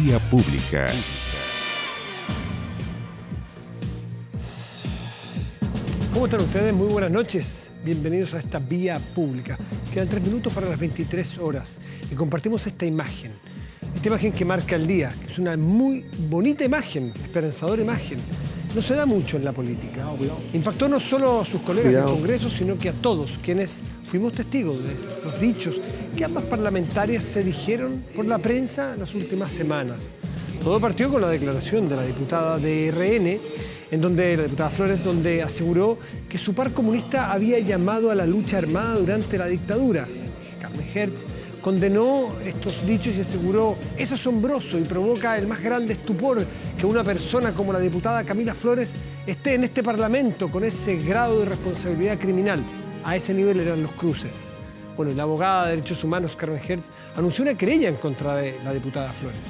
Vía Pública. ¿Cómo están ustedes? Muy buenas noches. Bienvenidos a esta Vía Pública. Quedan 3 minutos para las 23 horas y compartimos esta imagen. Esta imagen que marca el día, que es una muy bonita imagen, esperanzadora imagen. No se da mucho en la política. Impactó no solo a sus colegas del Congreso, sino que a todos quienes fuimos testigos de los dichos que ambas parlamentarias se dijeron por la prensa en las últimas semanas. Todo partió con la declaración de la diputada de RN, la diputada Flores, donde aseguró que su par comunista había llamado a la lucha armada durante la dictadura. Carmen Hertz condenó estos dichos y aseguró: es asombroso y provoca el más grande estupor que una persona como la diputada Camila Flores esté en este Parlamento con ese grado de responsabilidad criminal. A ese nivel eran los cruces. Bueno, y la abogada de Derechos Humanos, Carmen Hertz, anunció una querella en contra de la diputada Flores.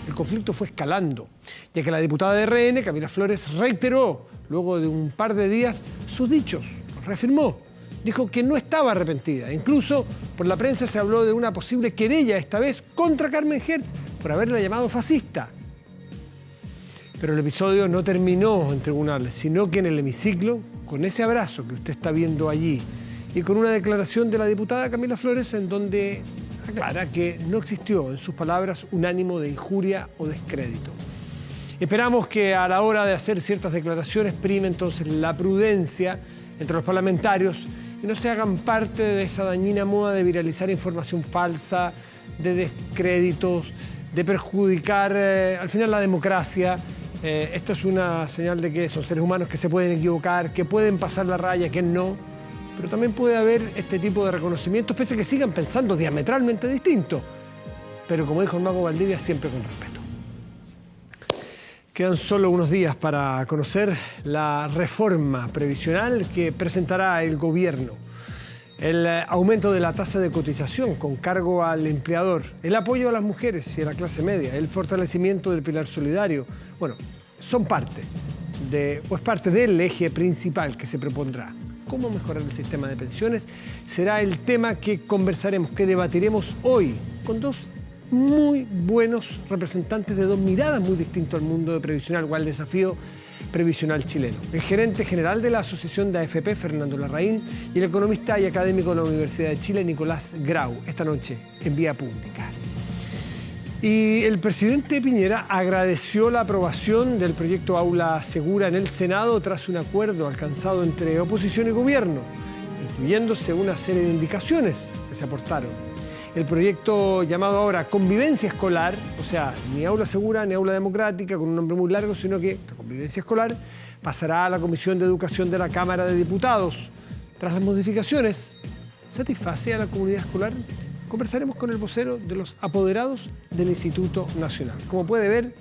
El conflicto fue escalando, ya que la diputada de RN, Camila Flores, reiteró, luego de un par de días, sus dichos, los reafirmó. Dijo que no estaba arrepentida. Incluso por la prensa se habló de una posible querella, esta vez contra Carmen Hertz, por haberla llamado fascista. Pero el episodio no terminó en tribunales, sino que en el hemiciclo, con ese abrazo que usted está viendo allí, y con una declaración de la diputada Camila Flores en donde aclara que no existió, en sus palabras, un ánimo de injuria o descrédito. Esperamos que a la hora de hacer ciertas declaraciones prime entonces la prudencia entre los parlamentarios y no se hagan parte de esa dañina moda de viralizar información falsa, de descréditos, de perjudicar al final la democracia. Esto es una señal de que son seres humanos que se pueden equivocar, que pueden pasar la raya, que no. Pero también puede haber este tipo de reconocimientos, pese a que sigan pensando diametralmente distinto. Pero como dijo el mago Valdivia, siempre con respeto. Quedan solo unos días para conocer la reforma previsional que presentará el gobierno. El aumento de la tasa de cotización con cargo al empleador, el apoyo a las mujeres y a la clase media, el fortalecimiento del pilar solidario, bueno, son parte del eje principal que se propondrá. ¿Cómo mejorar el sistema de pensiones? Será el tema que conversaremos, que debatiremos hoy con dos muy buenos representantes de dos miradas muy distintas al mundo de previsional o al desafío previsional chileno. El gerente general de la Asociación de AFP, Fernando Larraín, y el economista y académico de la Universidad de Chile, Nicolás Grau, esta noche en Vía Pública. Y el presidente Piñera agradeció la aprobación del proyecto Aula Segura en el Senado tras un acuerdo alcanzado entre oposición y gobierno, incluyéndose una serie de indicaciones que se aportaron. El proyecto llamado ahora Convivencia Escolar, o sea, ni aula segura ni aula democrática, con un nombre muy largo, sino que la Convivencia Escolar pasará a la Comisión de Educación de la Cámara de Diputados. Tras las modificaciones, ¿satisface a la comunidad escolar? Conversaremos con el vocero de los apoderados del Instituto Nacional. Como puede ver,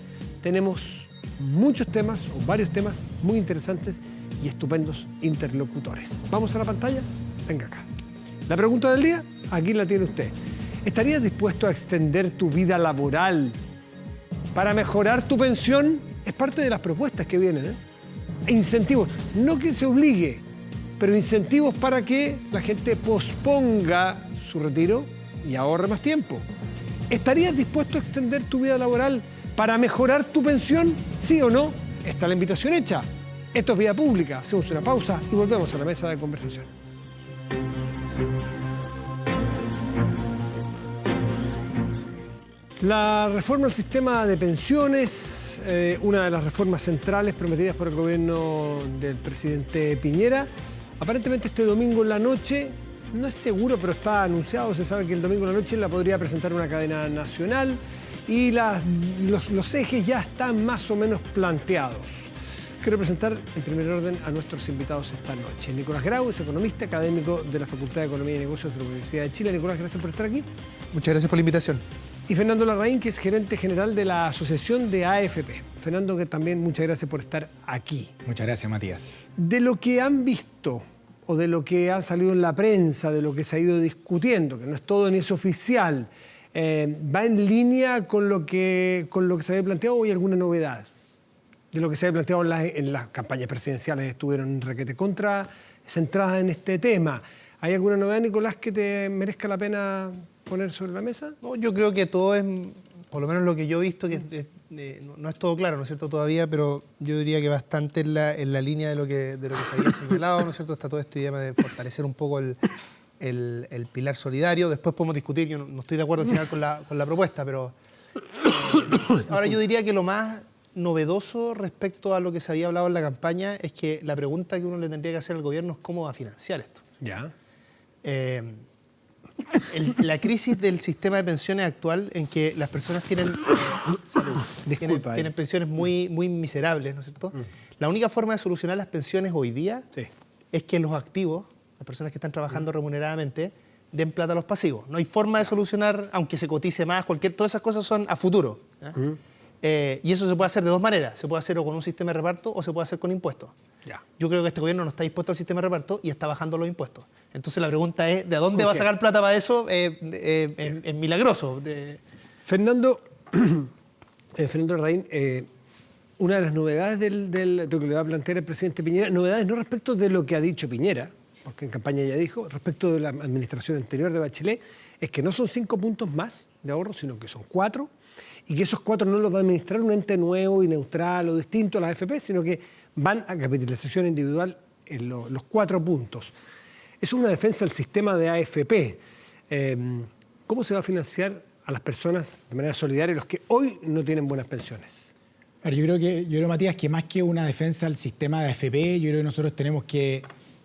tenemos muchos temas, o varios temas muy interesantes y estupendos interlocutores. ¿Vamos a la pantalla? Venga acá. La pregunta del día, aquí la tiene usted. ¿Estarías dispuesto a extender tu vida laboral para mejorar tu pensión? Es parte de las propuestas que vienen, Incentivos, no que se obligue, pero incentivos para que la gente posponga su retiro y ahorre más tiempo. ¿Estarías dispuesto a extender tu vida laboral para mejorar tu pensión? ¿Sí o no? Está la invitación hecha. Esto es Vía Pública. Hacemos una pausa y volvemos a la mesa de conversación. La reforma al sistema de pensiones, una de las reformas centrales prometidas por el gobierno del presidente Piñera. Aparentemente este domingo en la noche, no es seguro, pero está anunciado, se sabe que el domingo en la noche la podría presentar una cadena nacional y los ejes ya están más o menos planteados. Quiero presentar en primer orden a nuestros invitados esta noche. Nicolás Grau es economista, académico de la Facultad de Economía y Negocios de la Universidad de Chile. Nicolás, gracias por estar aquí. Muchas gracias por la invitación. Y Fernando Larraín, que es gerente general de la Asociación de AFP. Fernando, que también muchas gracias por estar aquí. Muchas gracias, Matías. De lo que han visto o de lo que ha salido en la prensa, de lo que se ha ido discutiendo, que no es todo ni es oficial, ¿va en línea con lo que se había planteado o hay alguna novedad? De lo que se había planteado en las campañas presidenciales estuvieron requete contra, centradas en este tema. ¿Hay alguna novedad, Nicolás, que te merezca la pena poner sobre la mesa? No, yo creo que todo es por lo menos lo que yo he visto, que no es todo claro, ¿no es cierto?, todavía, pero yo diría que bastante en la línea de lo que se había señalado, ¿no es cierto?, está todo este tema de fortalecer un poco el pilar solidario. Después podemos discutir, yo no estoy de acuerdo al final con la propuesta, pero ahora yo diría que lo más novedoso respecto a lo que se había hablado en la campaña es que la pregunta que uno le tendría que hacer al gobierno es cómo va a financiar esto. Ya. La crisis del sistema de pensiones actual, en que las personas tienen pensiones muy miserables, ¿no es cierto? La única forma de solucionar las pensiones hoy día es que los activos, las personas que están trabajando remuneradamente, den plata a los pasivos. No hay forma de solucionar, aunque se cotice más, todas esas cosas son a futuro. Y eso se puede hacer de dos maneras. Se puede hacer o con un sistema de reparto o se puede hacer con impuestos. Yo creo que este gobierno no está dispuesto al sistema de reparto y está bajando los impuestos. Entonces la pregunta es, ¿de dónde va a sacar plata para eso? Es milagroso. Fernando Larraín, una de las novedades de lo que le va a plantear el presidente Piñera, novedades no respecto de lo que ha dicho Piñera, porque en campaña ya dijo, respecto de la administración anterior de Bachelet, es que no son 5 puntos más de ahorro, sino que son 4, y que esos 4 no los va a administrar un ente nuevo y neutral o distinto a la AFP, sino que van a capitalización individual en los 4 puntos. Es una defensa del sistema de AFP. ¿Cómo se va a financiar a las personas de manera solidaria, los que hoy no tienen buenas pensiones? Yo creo, Matías, que más que una defensa del sistema de AFP, yo creo que nosotros tenemos que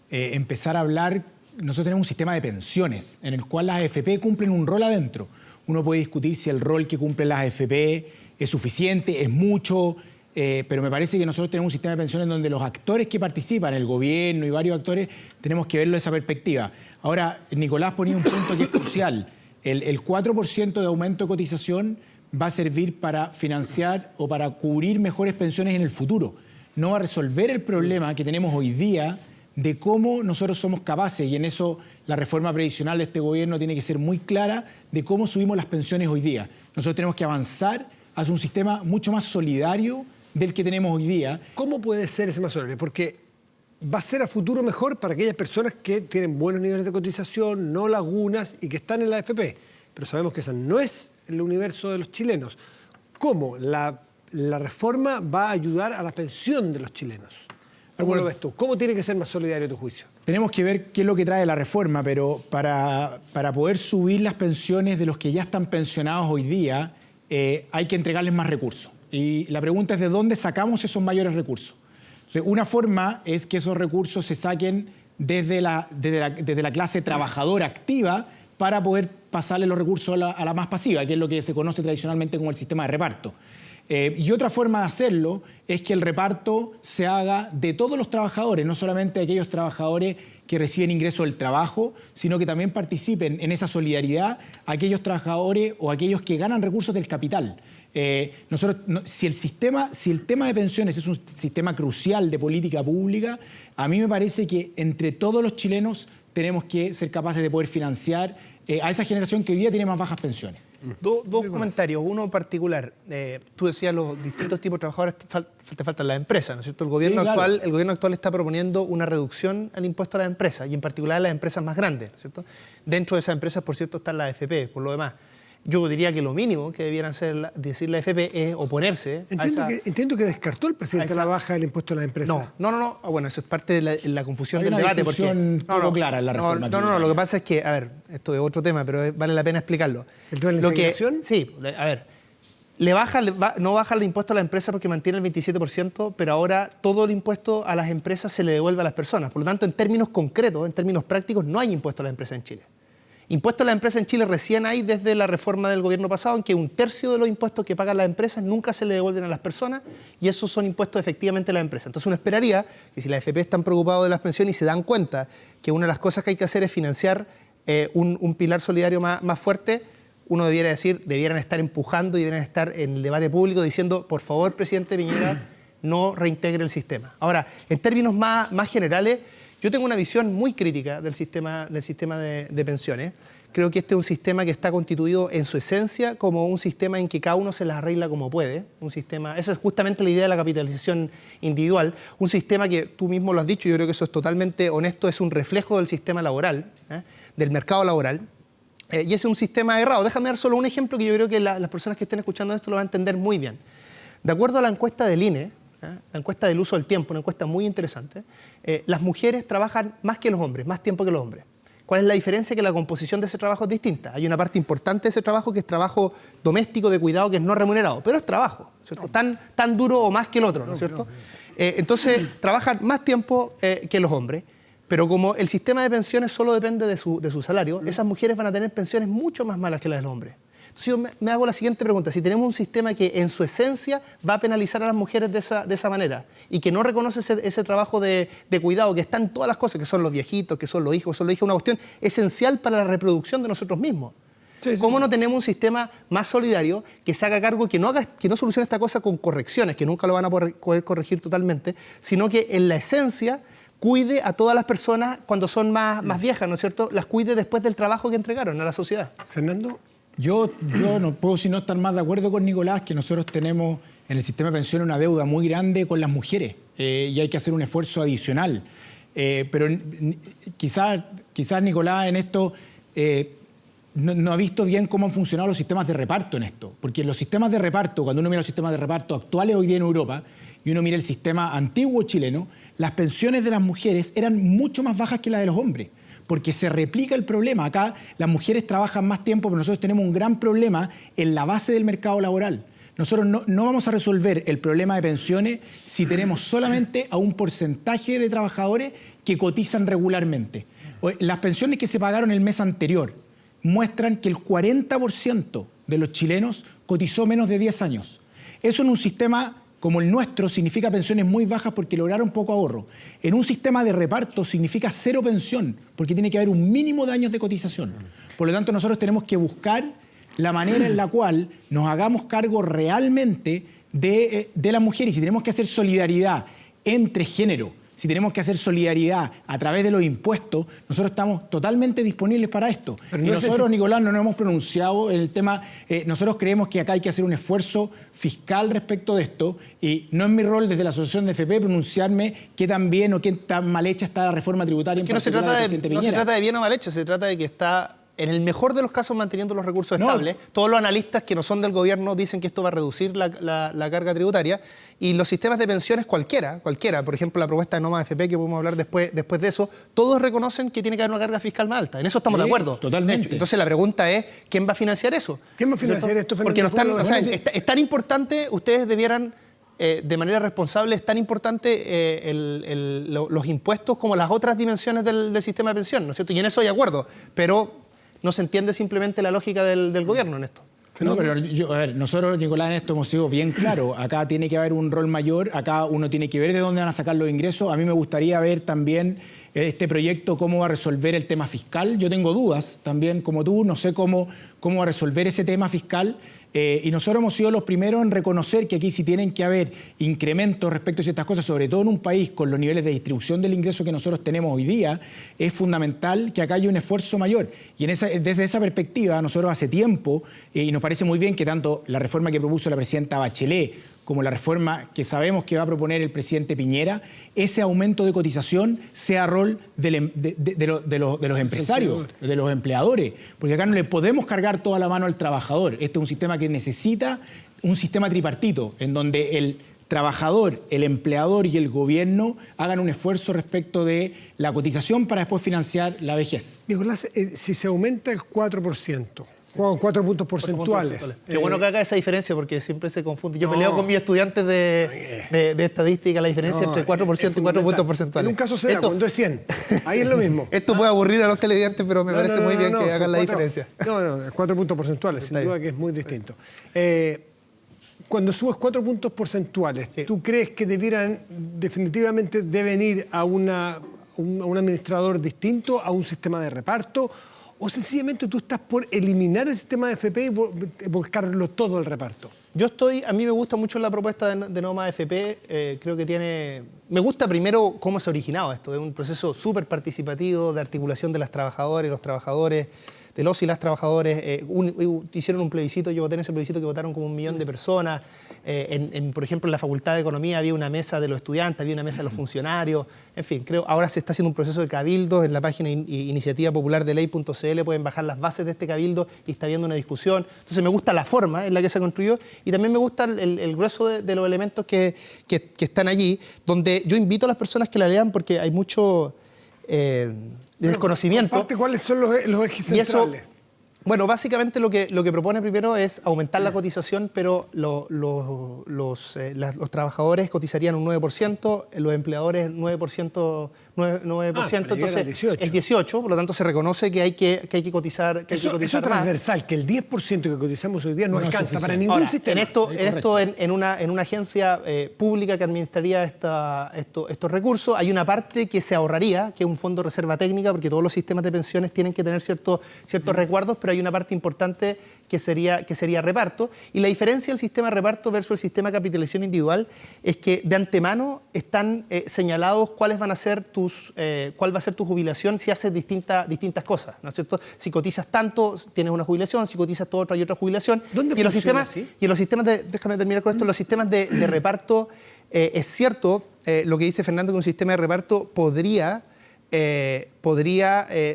empezar a hablar. Nosotros tenemos un sistema de pensiones en el cual las AFP cumplen un rol adentro. Uno puede discutir si el rol que cumplen las AFP es suficiente, es mucho, pero me parece que nosotros tenemos un sistema de pensiones donde los actores que participan, el gobierno y varios actores, tenemos que verlo de esa perspectiva. Ahora, Nicolás ponía un punto que es crucial. El 4% de aumento de cotización va a servir para financiar o para cubrir mejores pensiones en el futuro. No va a resolver el problema que tenemos hoy día de cómo nosotros somos capaces, y en eso la reforma previsional de este gobierno tiene que ser muy clara, de cómo subimos las pensiones hoy día. Nosotros tenemos que avanzar hacia un sistema mucho más solidario del que tenemos hoy día. ¿Cómo puede ser ese más solidario? Porque va a ser a futuro mejor para aquellas personas que tienen buenos niveles de cotización, no lagunas y que están en la AFP. Pero sabemos que ese no es el universo de los chilenos. ¿Cómo la reforma va a ayudar a la pensión de los chilenos? ¿Cómo lo ves tú? ¿Cómo tiene que ser más solidario tu juicio? Tenemos que ver qué es lo que trae la reforma, pero para poder subir las pensiones de los que ya están pensionados hoy día, hay que entregarles más recursos. Y la pregunta es ¿de dónde sacamos esos mayores recursos? Entonces, una forma es que esos recursos se saquen desde la clase trabajadora activa para poder pasarle los recursos a la más pasiva, que es lo que se conoce tradicionalmente como el sistema de reparto. Y otra forma de hacerlo es que el reparto se haga de todos los trabajadores, no solamente de aquellos trabajadores que reciben ingresos del trabajo, sino que también participen en esa solidaridad aquellos trabajadores o aquellos que ganan recursos del capital. Si el tema de pensiones es un sistema crucial de política pública, a mí me parece que entre todos los chilenos tenemos que ser capaces de poder financiar a esa generación que hoy día tiene más bajas pensiones. Dos comentarios, uno en particular. Tú decías los distintos tipos de trabajadores, te faltan las empresas, ¿no es cierto? El gobierno actual está proponiendo una reducción al impuesto a las empresas, y en particular a las empresas más grandes, ¿no es cierto? Dentro de esas empresas, por cierto, están las AFP, por lo demás. Yo diría que lo mínimo que debieran decir la AFP es oponerse Entiendo que descartó el presidente la baja del impuesto a las empresas. No. Bueno, eso es parte de la confusión del debate. Porque clara en la reforma. No, lo que pasa es que, a ver, esto es otro tema, pero vale la pena explicarlo. ¿El tema de la integración? Sí, a ver, no baja el impuesto a la empresa porque mantiene el 27%, pero ahora todo el impuesto a las empresas se le devuelve a las personas. Por lo tanto, en términos concretos, en términos prácticos, no hay impuesto a las empresas en Chile. Impuestos a las empresas en Chile recién hay desde la reforma del gobierno pasado, en que 1/3 de los impuestos que pagan las empresas nunca se le devuelven a las personas, y esos son impuestos efectivamente a las empresas. Entonces uno esperaría que si la AFP están preocupados de las pensiones y se dan cuenta que una de las cosas que hay que hacer es financiar un pilar solidario más fuerte, uno debieran estar empujando y debieran estar en el debate público diciendo, por favor, presidente Piñera, no reintegre el sistema. Ahora, en términos más generales, yo tengo una visión muy crítica del sistema de pensiones. Creo que este es un sistema que está constituido en su esencia como un sistema en que cada uno se las arregla como puede. Esa es justamente la idea de la capitalización individual. Un sistema que tú mismo lo has dicho, yo creo que eso es totalmente honesto, es un reflejo del sistema laboral, del mercado laboral. Y ese es un sistema errado. Déjame dar solo un ejemplo que yo creo que las personas que estén escuchando esto lo van a entender muy bien. De acuerdo a la encuesta del INE, la encuesta del uso del tiempo, una encuesta muy interesante, las mujeres trabajan más que los hombres, más tiempo que los hombres. ¿Cuál es la diferencia? Que la composición de ese trabajo es distinta. Hay una parte importante de ese trabajo que es trabajo doméstico de cuidado que es no remunerado, pero es trabajo, ¿cierto? Tan duro o más que el otro, ¿no es cierto? Entonces, trabajan más tiempo que los hombres, pero como el sistema de pensiones solo depende de su salario, esas mujeres van a tener pensiones mucho más malas que las de los hombres. Entonces yo me hago la siguiente pregunta: si tenemos un sistema que en su esencia va a penalizar a las mujeres de esa manera y que no reconoce ese trabajo de cuidado que está en todas las cosas, que son los viejitos, que son los hijos, una cuestión esencial para la reproducción de nosotros mismos. ¿Cómo no tenemos un sistema más solidario que se haga cargo, que no solucione esta cosa con correcciones, que nunca lo van a poder corregir totalmente, sino que en la esencia cuide a todas las personas cuando son más viejas, ¿no es cierto? Las cuide después del trabajo que entregaron a la sociedad. Fernando. Yo no puedo sino estar más de acuerdo con Nicolás, que nosotros tenemos en el sistema de pensiones una deuda muy grande con las mujeres y hay que hacer un esfuerzo adicional. Pero quizás Nicolás en esto no ha visto bien cómo han funcionado los sistemas de reparto en esto. Porque los sistemas de reparto, cuando uno mira los sistemas de reparto actuales hoy día en Europa y uno mira el sistema antiguo chileno, las pensiones de las mujeres eran mucho más bajas que las de los hombres. Porque se replica el problema. Acá las mujeres trabajan más tiempo, pero nosotros tenemos un gran problema en la base del mercado laboral. Nosotros no vamos a resolver el problema de pensiones si tenemos solamente a un porcentaje de trabajadores que cotizan regularmente. Las pensiones que se pagaron el mes anterior muestran que el 40% de los chilenos cotizó menos de 10 años. Eso en un sistema como el nuestro significa pensiones muy bajas porque lograron poco ahorro. En un sistema de reparto significa cero pensión porque tiene que haber un mínimo de años de cotización. Por lo tanto, nosotros tenemos que buscar la manera en la cual nos hagamos cargo realmente de las mujeres. Y si tenemos que hacer solidaridad entre género, si tenemos que hacer solidaridad a través de los impuestos, nosotros estamos totalmente disponibles para esto. Pero y nosotros, Nicolás, no nos hemos pronunciado en el tema. Nosotros creemos que acá hay que hacer un esfuerzo fiscal respecto de esto y no es mi rol desde la Asociación de FP pronunciarme qué tan bien o qué tan mal hecha está la reforma tributaria. No se trata de bien o mal hecha, se trata de que está, en el mejor de los casos, manteniendo los recursos estables. Todos los analistas que no son del gobierno dicen que esto va a reducir la carga tributaria. Y los sistemas de pensiones cualquiera, por ejemplo, la propuesta de Noma AFP, que podemos hablar después de eso, todos reconocen que tiene que haber una carga fiscal más alta. En eso estamos de acuerdo. Totalmente. Entonces la pregunta es, ¿quién va a financiar eso? ¿Quién va a financiar esto, Fernando? Porque es tan importante, ustedes debieran, de manera responsable, es tan importante los impuestos como las otras dimensiones del sistema de pensión, ¿no es cierto? Y en eso hay acuerdo, pero no se entiende simplemente la lógica del gobierno en esto. No, pero nosotros, Nicolás, en esto hemos sido bien claros. Acá tiene que haber un rol mayor, acá uno tiene que ver de dónde van a sacar los ingresos. A mí me gustaría ver también este proyecto cómo va a resolver el tema fiscal. Yo tengo dudas también, como tú, no sé cómo va a resolver ese tema fiscal. Y nosotros hemos sido los primeros en reconocer que aquí sí tienen que haber incrementos respecto a ciertas cosas, sobre todo en un país con los niveles de distribución del ingreso que nosotros tenemos hoy día. Es fundamental que acá haya un esfuerzo mayor. Y desde esa perspectiva, nosotros hace tiempo, y nos parece muy bien que tanto la reforma que propuso la presidenta Bachelet como la reforma que sabemos que va a proponer el presidente Piñera, ese aumento de cotización sea rol de los empresarios, de los empleadores, porque acá no le podemos cargar toda la mano al trabajador. Este es un sistema que necesita un sistema tripartito, en donde el trabajador, el empleador y el gobierno hagan un esfuerzo respecto de la cotización para después financiar la vejez. Nicolás, si se aumenta el 4%, 4 puntos porcentuales. Qué bueno que haga esa diferencia porque siempre se confunde. Yo peleo con mis estudiantes de estadística la diferencia entre 4% y 4 puntos porcentuales. En un caso será, cuando es 100. Ahí es lo mismo. Esto puede aburrir a los televidentes, pero me parece muy bien que hagan la diferencia. No, 4 puntos porcentuales, sin duda que es muy distinto. Cuando subes 4 puntos porcentuales, ¿tú crees que definitivamente deben ir a un administrador distinto, a un sistema de reparto? ¿O sencillamente tú estás por eliminar el sistema de FP y volcarlo todo al reparto? A mí me gusta mucho la propuesta de Noma AFP, creo que me gusta primero cómo se ha originado esto, es un proceso súper participativo de articulación de las trabajadoras y los trabajadores, de los y las trabajadores. Hicieron un plebiscito, yo voté en ese plebiscito que votaron como 1 millón de personas. Por ejemplo, en la Facultad de Economía había una mesa de los estudiantes, había una mesa de los funcionarios. En fin, creo ahora se está haciendo un proceso de cabildo. En la página iniciativa popular de ley.cl pueden bajar las bases de este cabildo y está habiendo una discusión. Entonces me gusta la forma en la que se construyó y también me gusta el grueso de los elementos que están allí, donde yo invito a las personas que la lean porque hay mucho desconocimiento. Aparte, ¿cuáles son los ejes centrales? Bueno, básicamente lo que propone primero es aumentar la cotización, pero los trabajadores cotizarían un 9%, los empleadores 9%, entonces 18. es 18%, por lo tanto se reconoce que hay que cotizar. Eso transversal, que el 10% que cotizamos hoy día no alcanza para ningún sistema. En una agencia pública que administraría estos recursos, hay una parte que se ahorraría, que es un fondo de reserva técnica, porque todos los sistemas de pensiones tienen que tener ciertos resguardos, pero hay una parte importante que sería reparto. Y la diferencia del sistema de reparto versus el sistema de capitalización individual es que de antemano están señalados cuál va a ser tu jubilación si haces distintas cosas, ¿no es cierto? Si cotizas tanto, tienes una jubilación, si cotizas todo otro, hay otra jubilación. ¿Dónde funciona así? Y en los sistemas déjame terminar con esto, los sistemas de reparto, es cierto lo que dice Fernando, que un sistema de reparto podría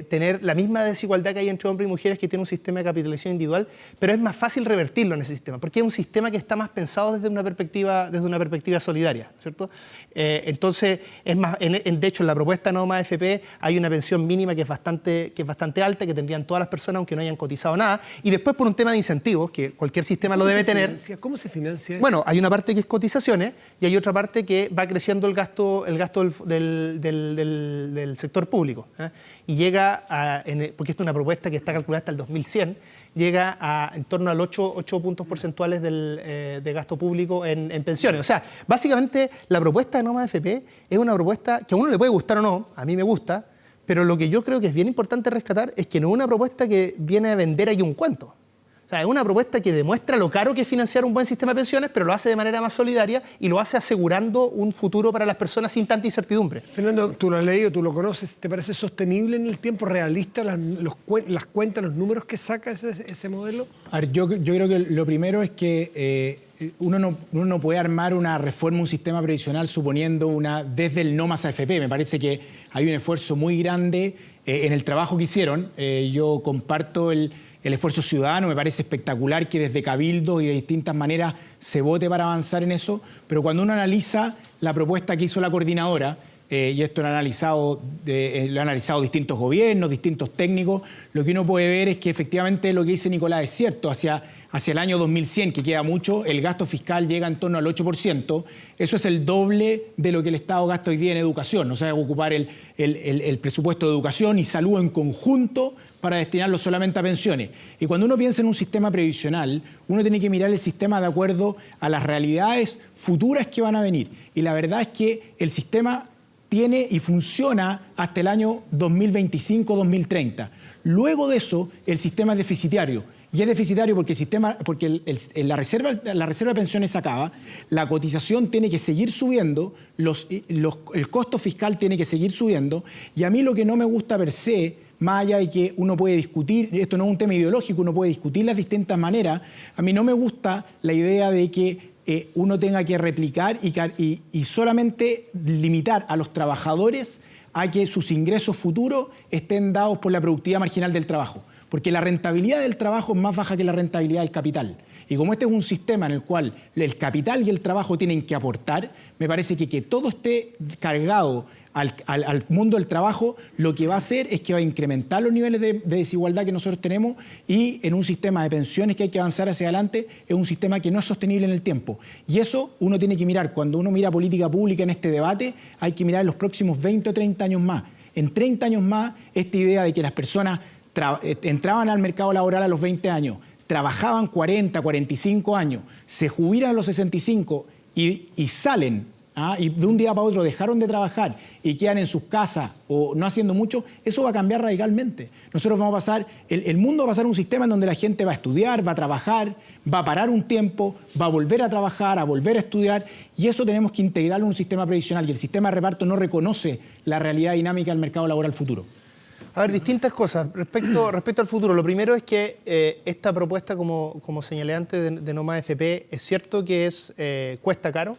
tener la misma desigualdad que hay entre hombres y mujeres que tiene un sistema de capitalización individual, pero es más fácil revertirlo en ese sistema, porque es un sistema que está más pensado desde una perspectiva solidaria, ¿cierto? Entonces, de hecho, en la propuesta Noma AFP hay una pensión mínima que es bastante alta, que tendrían todas las personas aunque no hayan cotizado nada, y después por un tema de incentivos, que cualquier sistema lo debe tener. ¿Cómo se financia? Bueno, hay una parte que es cotizaciones y hay otra parte que va creciendo el gasto del sector público, ¿eh? Y llega porque esta es una propuesta que está calculada hasta el 2100, llega a en torno al 8 puntos porcentuales de gasto público en pensiones. O sea, básicamente la propuesta de Noma AFP es una propuesta que a uno le puede gustar o no, a mí me gusta, pero lo que yo creo que es bien importante rescatar es que no es una propuesta que viene a vender ahí un cuento. O sea, es una propuesta que demuestra lo caro que es financiar un buen sistema de pensiones, pero lo hace de manera más solidaria y lo hace asegurando un futuro para las personas sin tanta incertidumbre. Fernando, tú lo has leído, tú lo conoces, ¿te parece sostenible en el tiempo, realista las cuentas, los números que saca ese modelo? A ver, yo creo que lo primero es que uno no puede armar una reforma, un sistema previsional suponiendo desde el no más AFP. Me parece que hay un esfuerzo muy grande en el trabajo que hicieron. Yo comparto el esfuerzo ciudadano, me parece espectacular que desde Cabildo y de distintas maneras se vote para avanzar en eso, pero cuando uno analiza la propuesta que hizo la coordinadora, y esto lo han analizado distintos gobiernos, distintos técnicos, lo que uno puede ver es que efectivamente lo que dice Nicolás es cierto. Hacia el año 2100, que queda mucho, el gasto fiscal llega en torno al 8%. Eso es el doble de lo que el Estado gasta hoy día en educación. No se debe ocupar el presupuesto de educación y salud en conjunto para destinarlo solamente a pensiones. Y cuando uno piensa en un sistema previsional, uno tiene que mirar el sistema de acuerdo a las realidades futuras que van a venir. Y la verdad es que el sistema tiene y funciona hasta el año 2025-2030. Luego de eso, el sistema es deficitario. Y es deficitario porque la reserva de pensiones se acaba, la cotización tiene que seguir subiendo, el costo fiscal tiene que seguir subiendo, y a mí lo que no me gusta per se, más allá de que uno puede discutir, esto no es un tema ideológico, uno puede discutir las distintas maneras, a mí no me gusta la idea de que uno tenga que replicar y solamente limitar a los trabajadores a que sus ingresos futuros estén dados por la productividad marginal del trabajo. Porque la rentabilidad del trabajo es más baja que la rentabilidad del capital. Y como este es un sistema en el cual el capital y el trabajo tienen que aportar, me parece que todo esté cargado al mundo del trabajo, lo que va a hacer es que va a incrementar los niveles de desigualdad que nosotros tenemos, y en un sistema de pensiones que hay que avanzar hacia adelante, es un sistema que no es sostenible en el tiempo. Y eso uno tiene que mirar. Cuando uno mira política pública en este debate, hay que mirar en los próximos 20 o 30 años más. En 30 años más, esta idea de que las personas entraban al mercado laboral a los 20 años, trabajaban 40, 45 años, se jubilan a los 65 y salen, y de un día para otro dejaron de trabajar y quedan en sus casas o no haciendo mucho, eso va a cambiar radicalmente. Nosotros vamos a pasar, el mundo va a pasar a un sistema en donde la gente va a estudiar, va a trabajar, va a parar un tiempo, va a volver a trabajar, a volver a estudiar, y eso tenemos que integrarlo en un sistema previsional, y el sistema de reparto no reconoce la realidad dinámica del mercado laboral futuro. A ver, distintas cosas. Respecto al futuro, lo primero es que esta propuesta, como señalé antes, de No Más AFP, es cierto que cuesta caro,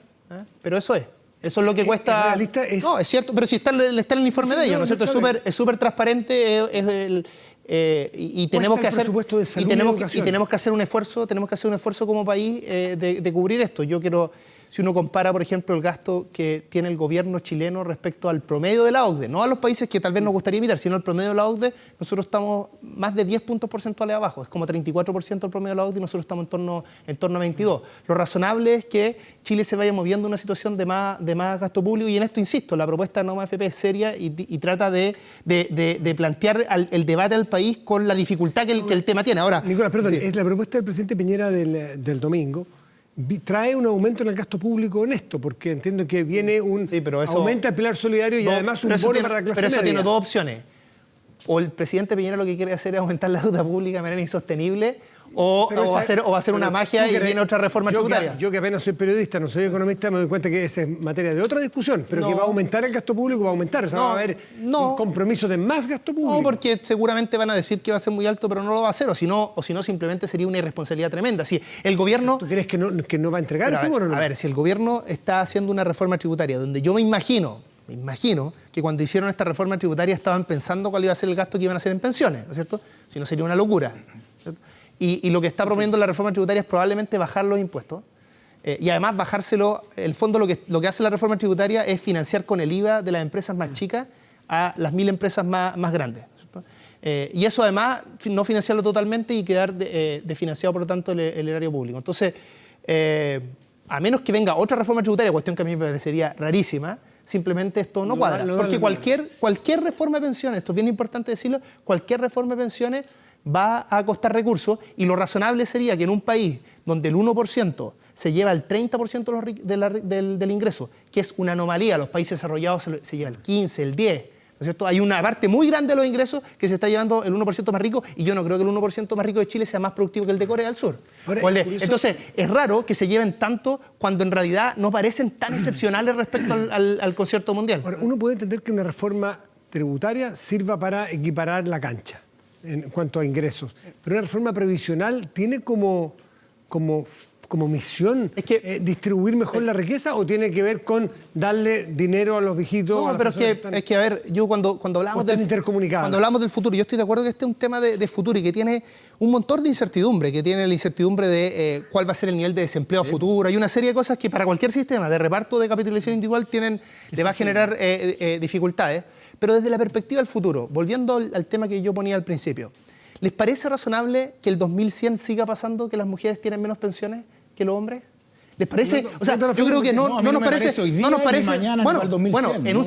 pero eso es. Eso es lo que cuesta. ¿Realista es? No, es cierto, pero si está en el informe de ellos, ¿no es cierto? Es súper transparente, y tenemos que hacer presupuesto de salud y educación. tenemos que hacer un esfuerzo como país de cubrir esto. Yo quiero, si uno compara, por ejemplo, el gasto que tiene el gobierno chileno respecto al promedio de la OCDE, no a los países que tal vez nos gustaría imitar, sino al promedio de la OCDE, nosotros estamos más de 10 puntos porcentuales abajo, es como 34% el promedio de la OCDE y nosotros estamos en torno a 22. Lo razonable es que Chile se vaya moviendo a una situación de más gasto público, y en esto insisto, la propuesta de No Más AFP es seria y trata de plantear el debate al país con la dificultad que el tema tiene. Ahora, Nicolás, perdón, sí. es la propuesta del presidente Piñera del domingo. Trae un aumento en el gasto público en esto, porque entiendo que viene aumenta el pilar solidario y además un bono para la clase media. Pero eso tiene dos opciones. O el presidente Piñera lo que quiere hacer es aumentar la deuda pública de manera insostenible, o va a hacer una magia y viene otra reforma tributaria. Yo que apenas soy periodista, no soy economista, me doy cuenta que esa es materia de otra discusión, pero que va a aumentar el gasto público, va a aumentar, o sea, va a haber un compromiso de más gasto público. No, porque seguramente van a decir que va a ser muy alto, pero no lo va a hacer, o si no simplemente sería una irresponsabilidad tremenda. Si el gobierno... ¿Tú crees que no va a entregar ese bono? A ver, si el gobierno está haciendo una reforma tributaria donde yo me imagino que cuando hicieron esta reforma tributaria estaban pensando cuál iba a ser el gasto que iban a hacer en pensiones, ¿no es cierto? Si no, sería una locura, ¿cierto? Y lo que está proponiendo la reforma tributaria es probablemente bajar los impuestos, y además bajárselo. En el fondo lo que hace la reforma tributaria es financiar con el IVA de las empresas más chicas a las 1000 empresas más grandes, ¿cierto? Y eso además no financiarlo totalmente y quedar desfinanciado, por lo tanto, el erario público. Entonces, a menos que venga otra reforma tributaria, cuestión que a mí me parecería rarísima, simplemente esto no cuadra. Porque cualquier reforma de pensiones, esto es bien importante decirlo, cualquier reforma de pensiones va a costar recursos, y lo razonable sería que en un país donde el 1% se lleva el 30% del ingreso, que es una anomalía, los países desarrollados se llevan el 15, el 10, ¿no es cierto? Hay una parte muy grande de los ingresos que se está llevando el 1% más rico, y yo no creo que el 1% más rico de Chile sea más productivo que el de Corea del Sur. Entonces, es raro que se lleven tanto cuando en realidad no parecen tan excepcionales respecto al concierto mundial. Ahora, uno puede entender que una reforma tributaria sirva para equiparar la cancha en cuanto a ingresos, pero una reforma previsional tiene como misión distribuir mejor la riqueza, o tiene que ver con darle dinero a los viejitos. No, pero es que a ver, yo cuando hablamos del futuro, yo estoy de acuerdo que este es un tema de futuro y que tiene un montón de incertidumbre, que tiene la incertidumbre de cuál va a ser el nivel de desempleo futuro. Hay una serie de cosas que para cualquier sistema de reparto de capitalización individual le va a generar dificultades. Pero desde la perspectiva del futuro, volviendo al tema que yo ponía al principio, ¿les parece razonable que el 2100 siga pasando que las mujeres tienen menos pensiones que los hombres? ¿Les parece? O sea, yo creo que no nos parece. Bueno, en un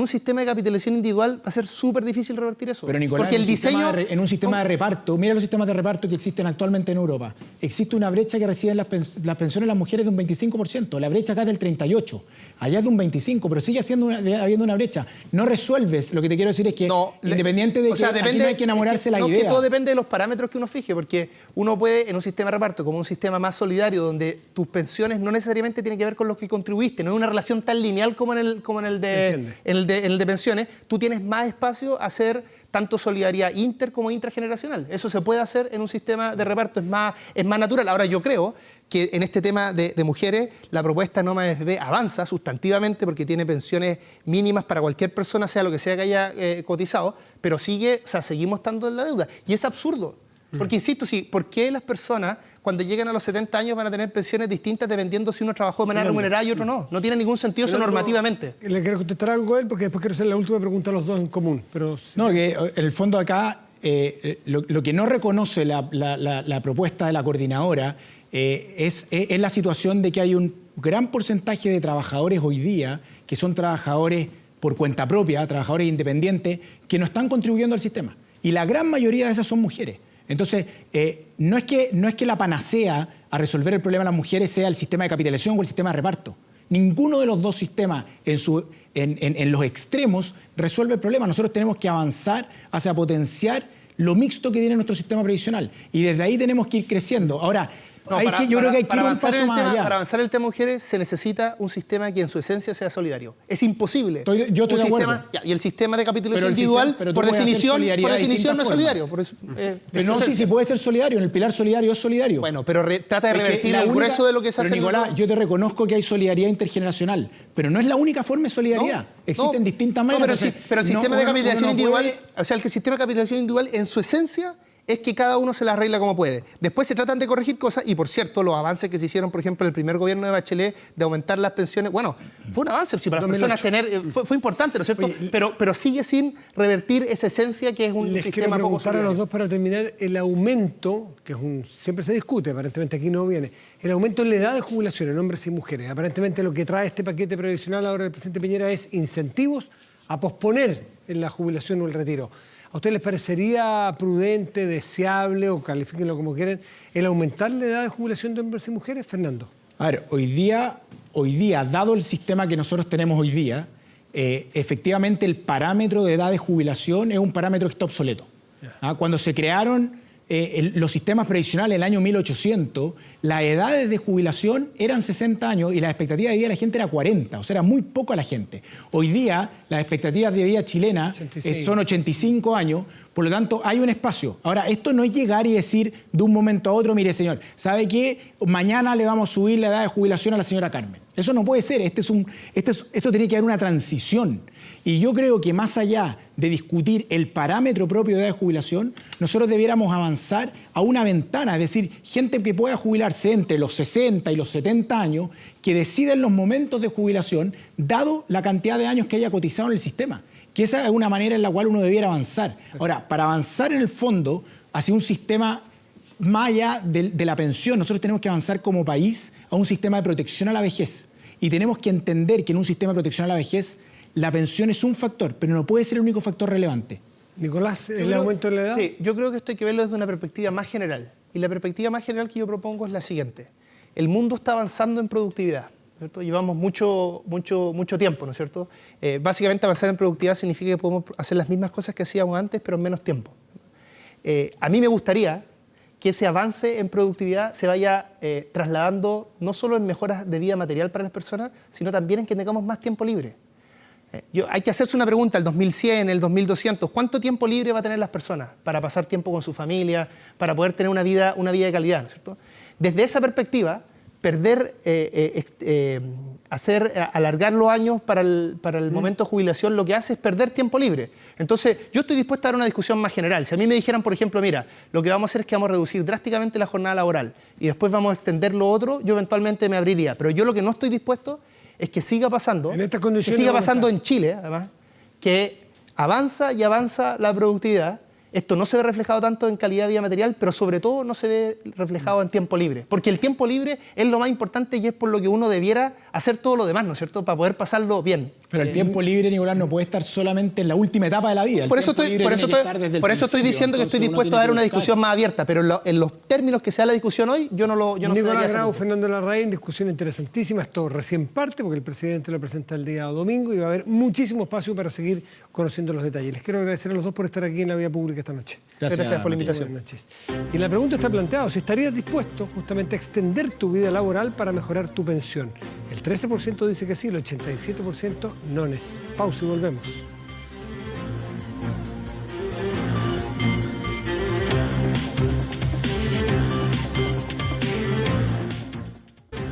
sistema de capitalización individual va a ser súper difícil revertir eso. Pero Nicolás, porque el diseño en un sistema de reparto, mira los sistemas de reparto que existen actualmente en Europa. Existe una brecha que reciben las pensiones las mujeres de un 25%. La brecha acá es del 38%. Allá es de un 25%, pero sigue habiendo una brecha. No resuelves. Lo que te quiero decir es que independiente de que aquí no hay que enamorarse la idea. Que todo depende de los parámetros que uno fije, porque uno puede, en un sistema de reparto, como un sistema más solidario, donde tus pensiones no necesariamente tienen que ver con los que contribuiste, no es una relación tan lineal como en el de pensiones, tú tienes más espacio a hacer tanto solidaridad inter como intrageneracional. Eso se puede hacer en un sistema de reparto, es más natural. Ahora, yo creo que en este tema de mujeres, la propuesta No Más AFP avanza sustantivamente porque tiene pensiones mínimas para cualquier persona, sea lo que sea que haya cotizado, pero seguimos estando en la deuda. Y es absurdo. Porque, insisto, ¿por qué las personas cuando llegan a los 70 años van a tener pensiones distintas dependiendo si uno trabajó de manera remunerada y otro no? No tiene ningún sentido eso normativamente. Le quiero contestar algo a él, porque después quiero hacer la última pregunta a los dos en común. No, que en el fondo acá lo que no reconoce la propuesta de la coordinadora es la situación de que hay un gran porcentaje de trabajadores hoy día que son trabajadores por cuenta propia, trabajadores independientes, que no están contribuyendo al sistema. Y la gran mayoría de esas son mujeres. Entonces, no es que la panacea a resolver el problema de las mujeres sea el sistema de capitalización o el sistema de reparto. Ninguno de los dos sistemas en los extremos resuelve el problema. Nosotros tenemos que avanzar hacia potenciar lo mixto que tiene nuestro sistema previsional. Y desde ahí tenemos que ir creciendo. Ahora, yo creo que hay que ir un paso más allá. Para avanzar en el tema mujeres se necesita un sistema que en su esencia sea solidario. Es imposible. Yo estoy de acuerdo. Y el sistema de capitalización individual, por definición no es solidario. Pero no, sí puede ser solidario. En el pilar solidario es solidario. Bueno, pero trata de revertir el grueso de lo que se hace. Nicolás, yo te reconozco que hay solidaridad intergeneracional, pero no es la única forma de solidaridad. Existen distintas maneras. Pero el sistema de capitalización individual, o sea, el sistema de capitalización individual en su esencia es que cada uno se las arregla como puede. Después se tratan de corregir cosas y, por cierto, los avances que se hicieron, por ejemplo, en el primer gobierno de Bachelet de aumentar las pensiones, bueno, fue un avance, si para las personas fue importante, ¿no es cierto? Oye, pero sigue sin revertir esa esencia que es un les sistema quiero poco solidario. A los dos para terminar, el aumento, que siempre se discute, aparentemente aquí no viene, el aumento en la edad de jubilación en hombres y mujeres. Aparentemente lo que trae este paquete previsional ahora el presidente Piñera es incentivos a posponer en la jubilación o el retiro. ¿A ustedes les parecería prudente, deseable, o califíquenlo como quieran, el aumentar la edad de jubilación de hombres y mujeres, Fernando? A ver, hoy día, dado el sistema que nosotros tenemos hoy día, efectivamente el parámetro de edad de jubilación es un parámetro que está obsoleto. Cuando se crearon los sistemas previsionales en el año 1800, las edades de jubilación eran 60 años y la expectativa de vida de la gente era 40, o sea, era muy poco a la gente. Hoy día, las expectativas de vida chilenas son 85 años, por lo tanto, hay un espacio. Ahora, esto no es llegar y decir de un momento a otro, mire, señor, ¿sabe qué? Mañana le vamos a subir la edad de jubilación a la señora Carmen. Eso no puede ser, esto tiene que haber una transición. Y yo creo que más allá de discutir el parámetro propio de edad de jubilación, nosotros debiéramos avanzar a una ventana, es decir, gente que pueda jubilarse entre los 60 y los 70 años, que decida en los momentos de jubilación, dado la cantidad de años que haya cotizado en el sistema. Que esa es una manera en la cual uno debiera avanzar. Ahora, para avanzar en el fondo hacia un sistema más allá de la pensión, nosotros tenemos que avanzar como país a un sistema de protección a la vejez. Y tenemos que entender que en un sistema de protección a la vejez la pensión es un factor, pero no puede ser el único factor relevante. Nicolás, ¿el aumento de la edad? Sí, yo creo que esto hay que verlo desde una perspectiva más general. Y la perspectiva más general que yo propongo es la siguiente. El mundo está avanzando en productividad, ¿cierto? Llevamos mucho tiempo, ¿no es cierto? Básicamente avanzar en productividad significa que podemos hacer las mismas cosas que hacíamos antes, pero en menos tiempo. A mí me gustaría que ese avance en productividad se vaya trasladando no solo en mejoras de vida material para las personas, sino también en que tengamos más tiempo libre. Hay que hacerse una pregunta, el 2100, el 2200, ¿cuánto tiempo libre va a tener las personas para pasar tiempo con su familia, para poder tener una vida de calidad, ¿no es cierto? Desde esa perspectiva, alargar los años para el momento de jubilación, lo que hace es perder tiempo libre. Entonces, yo estoy dispuesto a dar una discusión más general. Si a mí me dijeran, por ejemplo, mira, lo que vamos a hacer es que vamos a reducir drásticamente la jornada laboral y después vamos a extender lo otro, yo eventualmente me abriría. Pero yo lo que no estoy dispuesto es que siga pasando, en Chile, además, que avanza y avanza la productividad. Esto no se ve reflejado tanto en calidad de vida material, pero sobre todo no se ve reflejado en tiempo libre. Porque el tiempo libre es lo más importante y es por lo que uno debiera hacer todo lo demás, ¿no es cierto?, para poder pasarlo bien. Pero el tiempo libre, Nicolás, no puede estar solamente en la última etapa de la vida. Por eso estoy diciendo que estoy dispuesto a dar una discusión más abierta, pero en los términos que sea la discusión hoy, yo no Nicolás Grau, Fernando Larraín, discusión interesantísima. Esto recién parte, porque el presidente lo presenta el día domingo y va a haber muchísimo espacio para seguir conociendo los detalles. Les quiero agradecer a los dos por estar aquí en la vía pública esta noche. Gracias por la invitación. Buenas noches. Y la pregunta está planteada, si estarías dispuesto justamente a extender tu vida laboral para mejorar tu pensión. El 13% dice que sí, el 87% no es. Pausa y volvemos.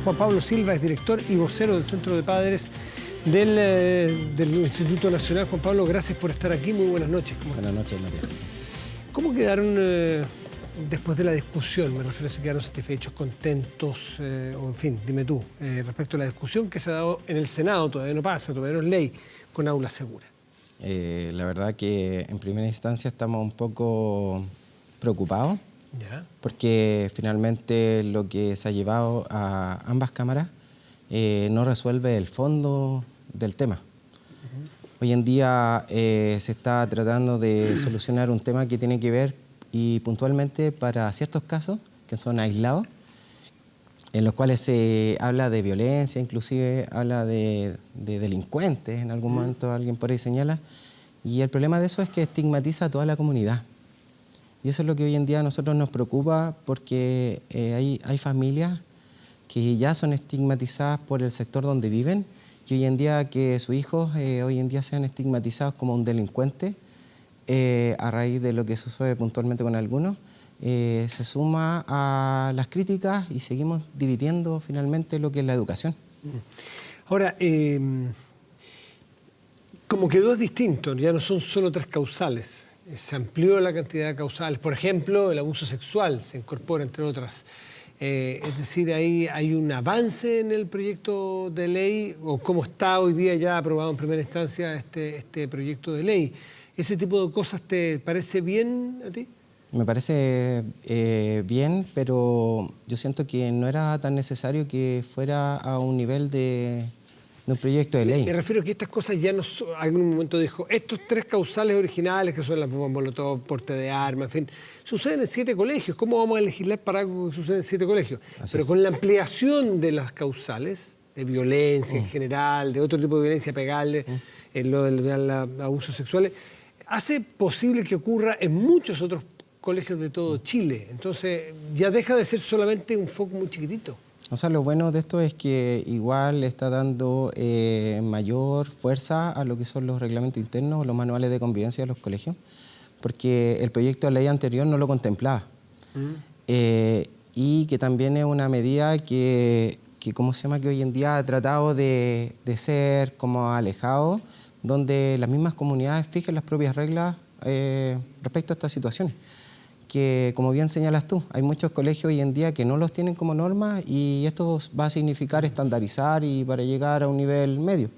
Juan Pablo Silva es director y vocero del Centro de Padres del Instituto Nacional. Juan Pablo, gracias por estar aquí. Muy buenas noches. Buenas noches, María. ¿Cómo quedaron después de la discusión? Me refiero a si quedaron satisfechos, contentos, o en fin, dime tú, respecto a la discusión que se ha dado en el Senado, todavía no pasa, todavía no es ley, con aula segura. La verdad que en primera instancia estamos un poco preocupados, ¿ya?, porque finalmente lo que se ha llevado a ambas cámaras no resuelve el fondo del tema. Hoy en día se está tratando de solucionar un tema que tiene que ver y puntualmente para ciertos casos que son aislados, en los cuales se habla de violencia, inclusive habla de delincuentes, en algún momento alguien por ahí señala, y el problema de eso es que estigmatiza a toda la comunidad. Y Y eso es lo que hoy en día a nosotros nos preocupa porque hay familias que ya son estigmatizadas por el sector donde viven y hoy en día que sus hijos hoy en día sean estigmatizados como un delincuente a raíz de lo que sucede puntualmente con algunos, se suma a las críticas y seguimos dividiendo finalmente lo que es la educación. Ahora, como quedó es distinto, ya no son solo 3 causales, se amplió la cantidad de causales. Por ejemplo, el abuso sexual se incorpora, entre otras. Es decir, ahí hay un avance en el proyecto de ley, o cómo está hoy día ya aprobado en primera instancia este proyecto de ley. ¿Ese tipo de cosas te parece bien a ti? Me parece bien, pero yo siento que no era tan necesario que fuera a un nivel de un proyecto de ley. Me refiero a que estas cosas ya no son, en algún momento dijo, estos 3 causales originales, que son las bombas molotov, porte de armas, en fin, suceden en 7 colegios. ¿Cómo vamos a legislar para algo que sucede en 7 colegios? Pero con la ampliación de las causales, de violencia en general, de otro tipo de violencia, pegarle, en lo del abuso sexual, hace posible que ocurra en muchos otros colegios de todo Chile. Entonces, ya deja de ser solamente un foco muy chiquitito. O sea, lo bueno de esto es que igual le está dando mayor fuerza a lo que son los reglamentos internos, los manuales de convivencia de los colegios, porque el proyecto de ley anterior no lo contemplaba. Y que también es una medida que ¿cómo se llama?, que hoy en día ha tratado de ser como alejado, donde las mismas comunidades fijen las propias reglas respecto a estas situaciones. Que, como bien señalas tú, hay muchos colegios hoy en día que no los tienen como norma y esto va a significar estandarizar y para llegar a un nivel medio.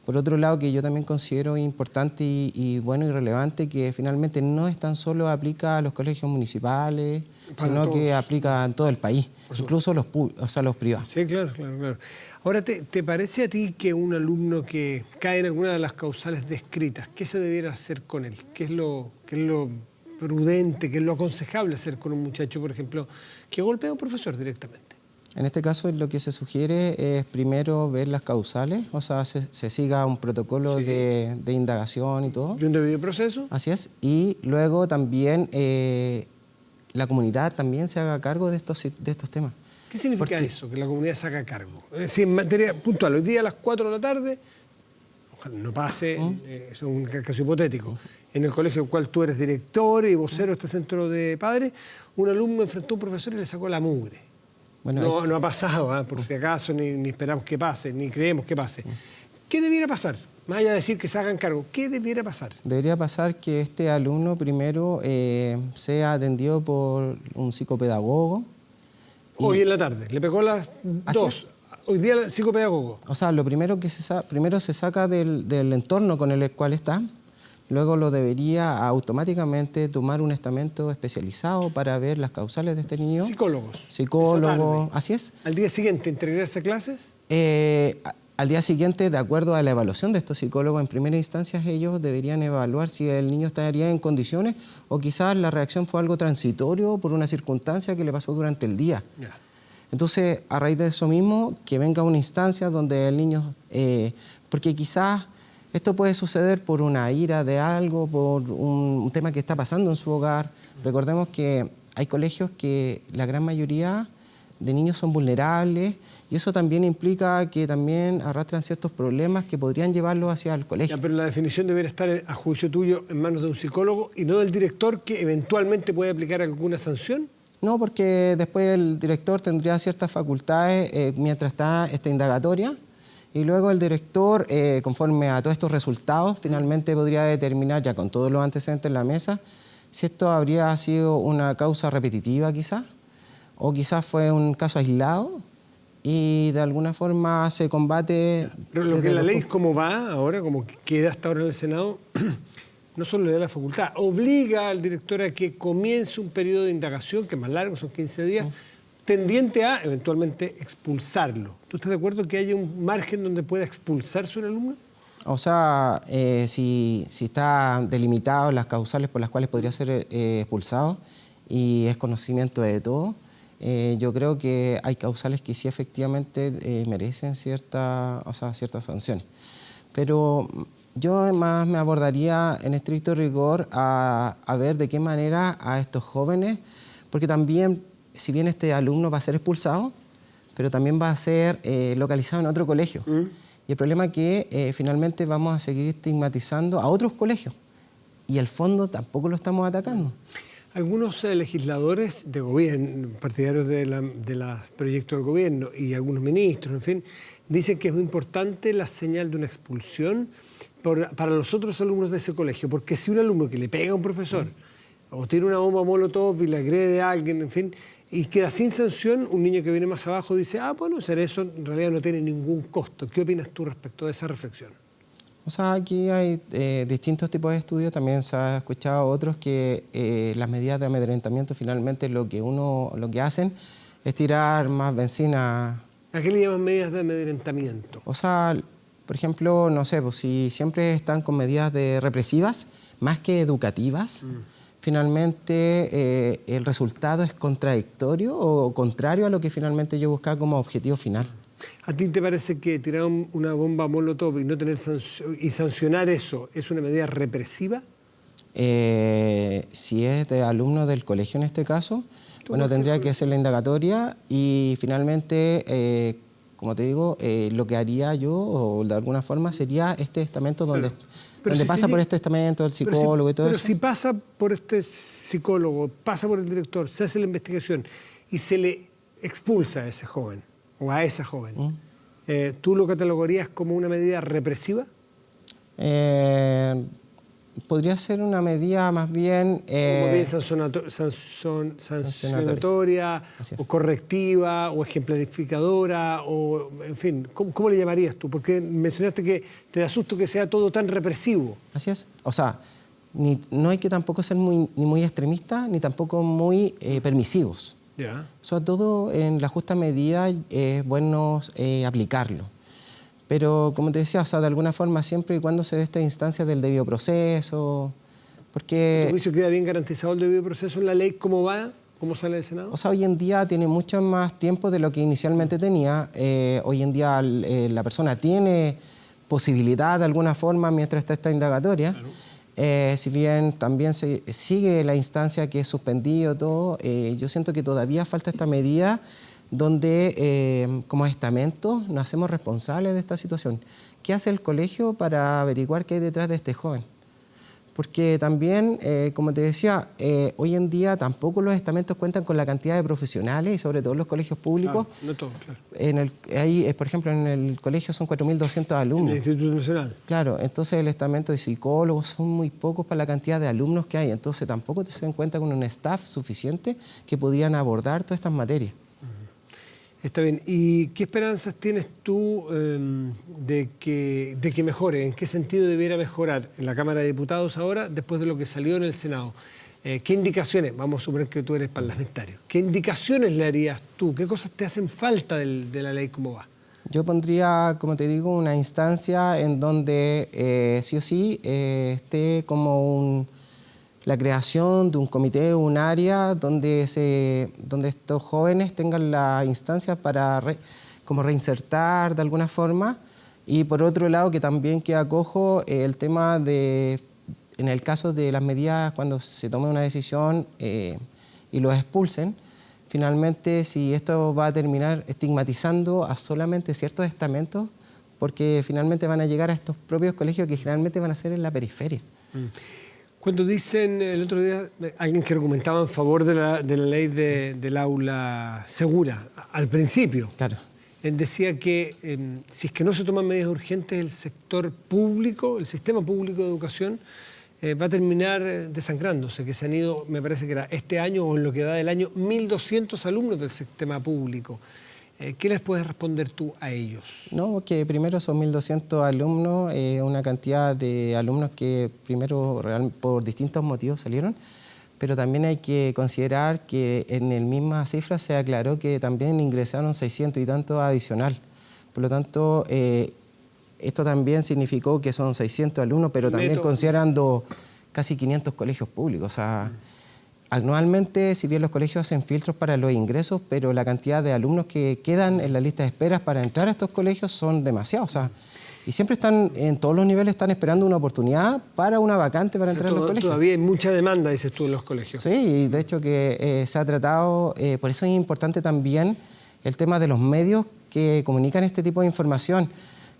Por otro lado, que yo también considero importante y bueno y relevante que finalmente no es tan solo aplica a los colegios municipales, sino que aplica en todo el país, incluso los privados. Sí, claro. Ahora, ¿te parece a ti que un alumno que cae en alguna de las causales descritas, qué se debiera hacer con él? ¿Qué es lo prudente, qué es lo aconsejable hacer con un muchacho, por ejemplo, que golpea a un profesor directamente? En este caso, lo que se sugiere es primero ver las causales, o sea, se siga un protocolo de indagación y todo. ¿Y un debido proceso? Así es. Y luego también la comunidad también se haga cargo de estos temas. ¿Qué significa eso, que la comunidad se haga cargo? Es decir, en materia puntual, hoy día a las 4 de la tarde, ojalá no pase, eso es un caso hipotético, en el colegio en el cual tú eres director y vocero de este centro de padres, un alumno enfrentó a un profesor y le sacó la mugre. Bueno, no ha pasado, por si acaso, ni esperamos que pase, ni creemos que pase. ¿Qué debiera pasar? Más allá de decir que se hagan cargo, ¿qué debiera pasar? Debería pasar que este alumno primero sea atendido por un psicopedagogo. Hoy en la tarde, le pegó las 2. Hoy día el psicopedagogo. O sea, lo primero que primero se saca del entorno con el cual está, luego lo debería automáticamente tomar un estamento especializado para ver las causales de este niño. Psicólogos, así es. ¿Al día siguiente integrarse a clases? Al día siguiente, de acuerdo a la evaluación de estos psicólogos, en primera instancia ellos deberían evaluar si el niño estaría en condiciones o quizás la reacción fue algo transitorio por una circunstancia que le pasó durante el día. Entonces, a raíz de eso mismo, que venga una instancia donde el niño... porque quizás esto puede suceder por una ira de algo, por un tema que está pasando en su hogar. Recordemos que hay colegios que la gran mayoría de niños son vulnerables y eso también implica que también arrastran ciertos problemas que podrían llevarlos hacia el colegio. Pero la definición debería estar, a juicio tuyo, en manos de un psicólogo y no del director que eventualmente puede aplicar alguna sanción. No, porque después el director tendría ciertas facultades mientras está esta indagatoria y luego el director, conforme a todos estos resultados, finalmente podría determinar, ya con todos los antecedentes en la mesa, si esto habría sido una causa repetitiva quizás, o quizás fue un caso aislado y de alguna forma se combate... Pero lo que la ley como va ahora, como queda hasta ahora en el Senado, no solo le da la facultad, obliga al director a que comience un periodo de indagación, que es más largo, son 15 días, tendiente a eventualmente expulsarlo. ¿Tú estás de acuerdo que haya un margen donde pueda expulsarse un alumno? O sea, si está delimitado las causales por las cuales podría ser expulsado y es conocimiento de todo, yo creo que hay causales que sí efectivamente merecen ciertas sanciones. Pero Yo más me abordaría en estricto rigor a ver de qué manera a estos jóvenes, porque también, si bien este alumno va a ser expulsado, pero también va a ser localizado en otro colegio. Y el problema es que finalmente vamos a seguir estigmatizando a otros colegios y el fondo tampoco lo estamos atacando. Algunos legisladores de gobierno, partidarios de los proyectos del gobierno y algunos ministros, en fin, dicen que es muy importante la señal de una expulsión para los otros alumnos de ese colegio, porque si un alumno que le pega a un profesor o tiene una bomba molotov y le agrede a alguien, en fin, y queda sin sanción, un niño que viene más abajo dice, bueno, hacer eso en realidad no tiene ningún costo. ¿Qué opinas tú respecto de esa reflexión? O sea, aquí hay distintos tipos de estudios, también se ha escuchado otros que las medidas de amedrentamiento finalmente lo que hacen es tirar más benzina. ¿A qué le llaman medidas de amedrentamiento? O sea, por ejemplo, no sé, pues si siempre están con medidas represivas, más que educativas, finalmente el resultado es contradictorio o contrario a lo que finalmente yo buscaba como objetivo final. ¿A ti te parece que tirar una bomba molotov y no tener y sancionar eso es una medida represiva? Si es de alumnos del colegio en este caso, bueno, tendría que hacer la indagatoria y finalmente, como te digo, lo que haría yo, o de alguna forma, sería este estamento donde pasa por este estamento el psicólogo y todo eso. Pero si pasa por este psicólogo, pasa por el director, se hace la investigación y se le expulsa a ese joven o a esa joven, ¿tú lo catalogarías como una medida represiva? Podría ser una medida más bien... como bien sancionatoria, o correctiva, o ejemplarificadora, o en fin, ¿cómo le llamarías tú? Porque mencionaste que te da susto que sea todo tan represivo. Así es. O sea, no hay que tampoco ser ni muy extremistas, ni tampoco muy permisivos. Ya. O sea, todo en la justa medida es bueno aplicarlo. Pero, como te decía, o sea, de alguna forma, siempre y cuando se dé esta instancia del debido proceso, porque... ¿Tu juicio queda bien garantizado el debido proceso en la ley? ¿Cómo va? ¿Cómo sale del Senado? O sea, hoy en día tiene mucho más tiempo de lo que inicialmente tenía. Hoy en día la persona tiene posibilidad de alguna forma mientras está esta indagatoria. Claro. Si bien también se sigue la instancia que es suspendido, todo, yo siento que todavía falta esta medida donde como estamento nos hacemos responsables de esta situación. ¿Qué hace el colegio para averiguar qué hay detrás de este joven? Porque también, como te decía, hoy en día tampoco los estamentos cuentan con la cantidad de profesionales y sobre todo los colegios públicos. Claro, no todos, claro. Por ejemplo, en el colegio son 4.200 alumnos. En el Instituto Nacional. Claro, entonces el estamento de psicólogos son muy pocos para la cantidad de alumnos que hay. Entonces tampoco se dan cuenta con un staff suficiente que pudieran abordar todas estas materias. Está bien. ¿Y qué esperanzas tienes tú de que mejore? ¿En qué sentido debiera mejorar en la Cámara de Diputados ahora, después de lo que salió en el Senado? ¿Qué indicaciones? Vamos a suponer que tú eres parlamentario. ¿Qué indicaciones le harías tú? ¿Qué cosas te hacen falta de la ley como va? Yo pondría, como te digo, una instancia en donde sí o sí esté como la creación de un comité, un área donde estos jóvenes tengan la instancia para como reinsertar de alguna forma. Y por otro lado, que también queda cojo el tema de, en el caso de las medidas, cuando se tome una decisión y los expulsen, finalmente si esto va a terminar estigmatizando a solamente ciertos estamentos, porque finalmente van a llegar a estos propios colegios que generalmente van a ser en la periferia. Cuando dicen el otro día, alguien que argumentaba en favor de la ley del aula segura, al principio, Claro. Él decía que si es que no se toman medidas urgentes, el sector público, el sistema público de educación, va a terminar desangrándose, que se han ido, me parece que era este año o en lo que da del año, 1.200 alumnos del sistema público. ¿Qué les puedes responder tú a ellos? No, que primero son 1.200 alumnos, una cantidad de alumnos que primero por distintos motivos salieron, pero también hay que considerar que en la misma cifra se aclaró que también ingresaron 600 y tantos adicional. Por lo tanto, esto también significó que son 600 alumnos, pero también considerando casi 500 colegios públicos. O sea, anualmente, si bien los colegios hacen filtros para los ingresos, pero la cantidad de alumnos que quedan en la lista de esperas para entrar a estos colegios son demasiados. O sea, Y siempre están, en todos los niveles, están esperando una oportunidad para una vacante para entrar a los colegios. Todavía hay mucha demanda, dices tú, en los colegios. Sí, y de hecho que se ha tratado, por eso es importante también el tema de los medios que comunican este tipo de información.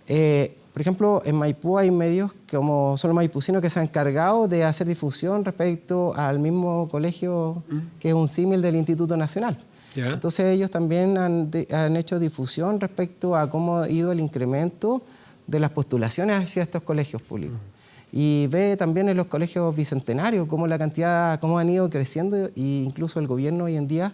Por ejemplo, en Maipú hay medios como Solo Maipucino que se han encargado de hacer difusión respecto al mismo colegio que es un símil del Instituto Nacional. ¿Ya? Entonces ellos también han hecho difusión respecto a cómo ha ido el incremento de las postulaciones hacia estos colegios públicos. Y ve también en los colegios bicentenarios cómo la cantidad, cómo han ido creciendo, e incluso el gobierno hoy en día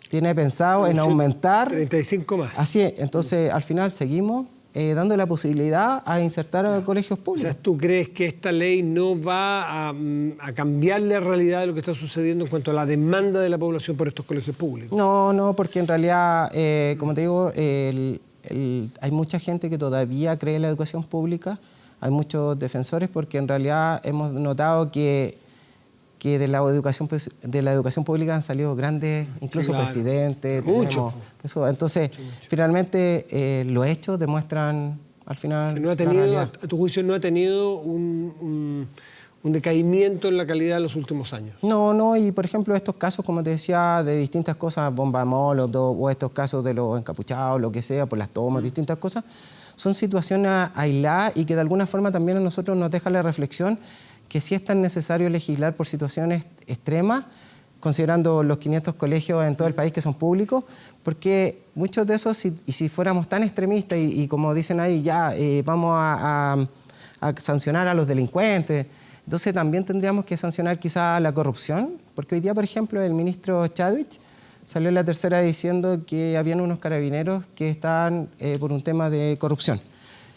tiene pensado en aumentar. 35 más. Así es, entonces al final seguimos dando la posibilidad a insertar a colegios O públicos. sea, ¿tú crees que esta ley no va a cambiar la realidad de lo que está sucediendo en cuanto a la demanda de la población por estos colegios públicos? No, porque en realidad, como te digo, hay mucha gente que todavía cree en la educación pública, hay muchos defensores porque en realidad hemos notado que de la educación pública han salido grandes, incluso Sí, claro. presidentes. Mucho. Entonces, finalmente, los hechos demuestran al final Que no ha la tenido, realidad. a tu juicio, no ha tenido un decaimiento en la calidad en los últimos años. No, y por ejemplo estos casos, como te decía, de distintas cosas, bomba Molotov, o estos casos de los encapuchados, lo que sea, por las tomas, distintas cosas, son situaciones aisladas y que de alguna forma también a nosotros nos deja la reflexión que sí es tan necesario legislar por situaciones extremas, considerando los 500 colegios en todo el país que son públicos, porque muchos de esos, si fuéramos tan extremistas y como dicen ahí, ya vamos a sancionar a los delincuentes, entonces también tendríamos que sancionar quizá la corrupción, porque hoy día, por ejemplo, el ministro Chadwick salió en la tercera diciendo que habían unos carabineros que estaban por un tema de corrupción.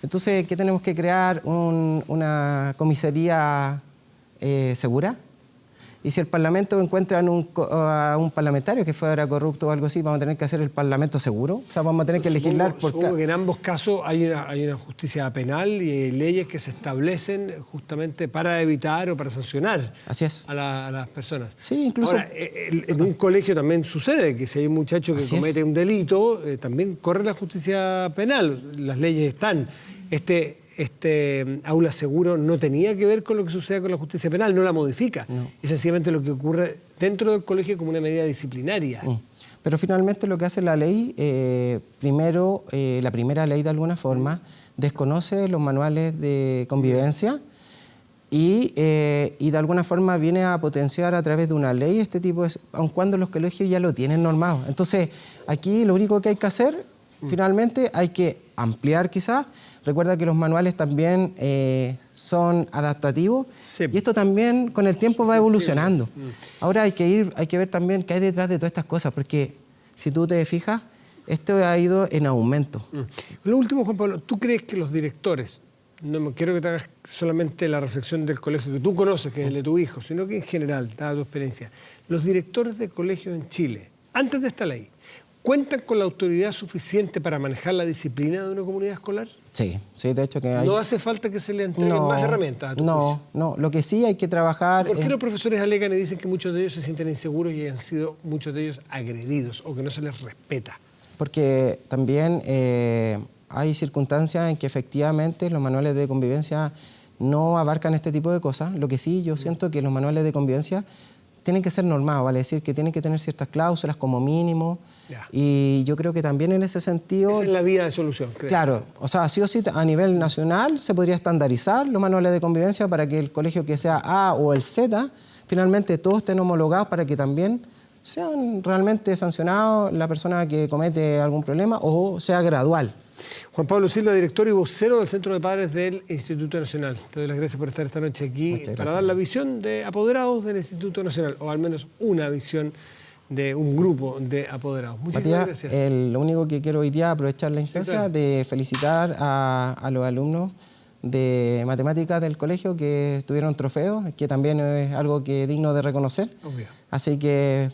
Entonces, ¿qué tenemos que crear? Una comisaría segura. Y si el Parlamento encuentra a un parlamentario que fuera corrupto o algo así, vamos a tener que hacer el Parlamento seguro. O sea, vamos a tener que legislar por Supongo que en ambos casos hay una justicia penal y hay leyes que se establecen justamente para evitar o para sancionar Así es. a las personas. Sí, incluso. Ahora, en un colegio también sucede que si hay un muchacho que Así comete es. un delito, también corre la justicia penal. Las leyes están. Este aula seguro no tenía que ver con lo que sucede con la justicia penal, no la modifica. No. Es sencillamente lo que ocurre dentro del colegio como una medida disciplinaria. Pero finalmente lo que hace la ley, primero, la primera ley de alguna forma, desconoce los manuales de convivencia y de alguna forma viene a potenciar a través de una ley este tipo de... aun cuando los colegios ya lo tienen normado. Entonces, aquí lo único que hay que hacer, finalmente, hay que ampliar quizás. Recuerda que los manuales también son adaptativos Sí. y esto también con el tiempo va evolucionando. Ahora hay que ver también qué hay detrás de todas estas cosas, porque si tú te fijas, esto ha ido en aumento. Lo último, Juan Pablo, ¿tú crees que los directores, no quiero que te hagas solamente la reflexión del colegio que tú conoces, que es el de tu hijo, sino que en general, dada tu experiencia, los directores de colegios en Chile, antes de esta ley, ¿cuentan con la autoridad suficiente para manejar la disciplina de una comunidad escolar? Sí, de hecho que hay... ¿No hace falta que se le entreguen más herramientas a tu juicio? No, lo que sí hay que trabajar... ¿Por qué los profesores alegan y dicen que muchos de ellos se sienten inseguros y han sido muchos de ellos agredidos o que no se les respeta? Porque también hay circunstancias en que efectivamente los manuales de convivencia no abarcan este tipo de cosas. Lo que sí, yo siento que los manuales de convivencia tienen que ser normados, vale decir que tienen que tener ciertas cláusulas como mínimo. Ya. Y yo creo que también en ese sentido... Esa es la vía de solución, creo. Claro, o sea, sí o sí, a nivel nacional se podría estandarizar los manuales de convivencia para que el colegio que sea A o el Z, finalmente todos estén homologados para que también sean realmente sancionados la persona que comete algún problema o sea gradual. Juan Pablo Silva, director y vocero del Centro de Padres del Instituto Nacional. Te doy las gracias por estar esta noche aquí Muchas para gracias. dar la visión de apoderados del Instituto Nacional, o al menos una visión de un grupo de apoderados. Muchísimas Matías, gracias. lo único que quiero hoy día aprovechar la instancia claro. de felicitar a los alumnos de matemáticas del colegio que tuvieron trofeos, que también es algo que es digno de reconocer. Obvio. Así que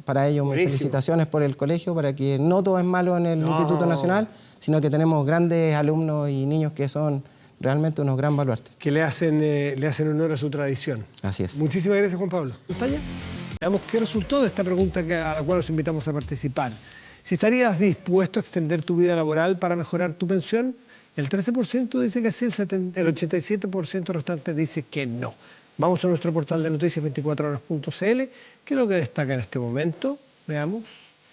para ellos mis Buenísimo. felicitaciones por el colegio, para que no todo es malo en el Instituto Nacional, sino que tenemos grandes alumnos y niños que son realmente unos gran baluartes. Que le hacen honor a su tradición. Así es. Muchísimas gracias, Juan Pablo. ¿Pantalla? Veamos qué resultó de esta pregunta a la cual los invitamos a participar. Si estarías dispuesto a extender tu vida laboral para mejorar tu pensión, El 13% dice que sí, el 87% restante dice que no. Vamos a nuestro portal de noticias 24horas.cl. ¿Qué es lo que destaca en este momento? Veamos.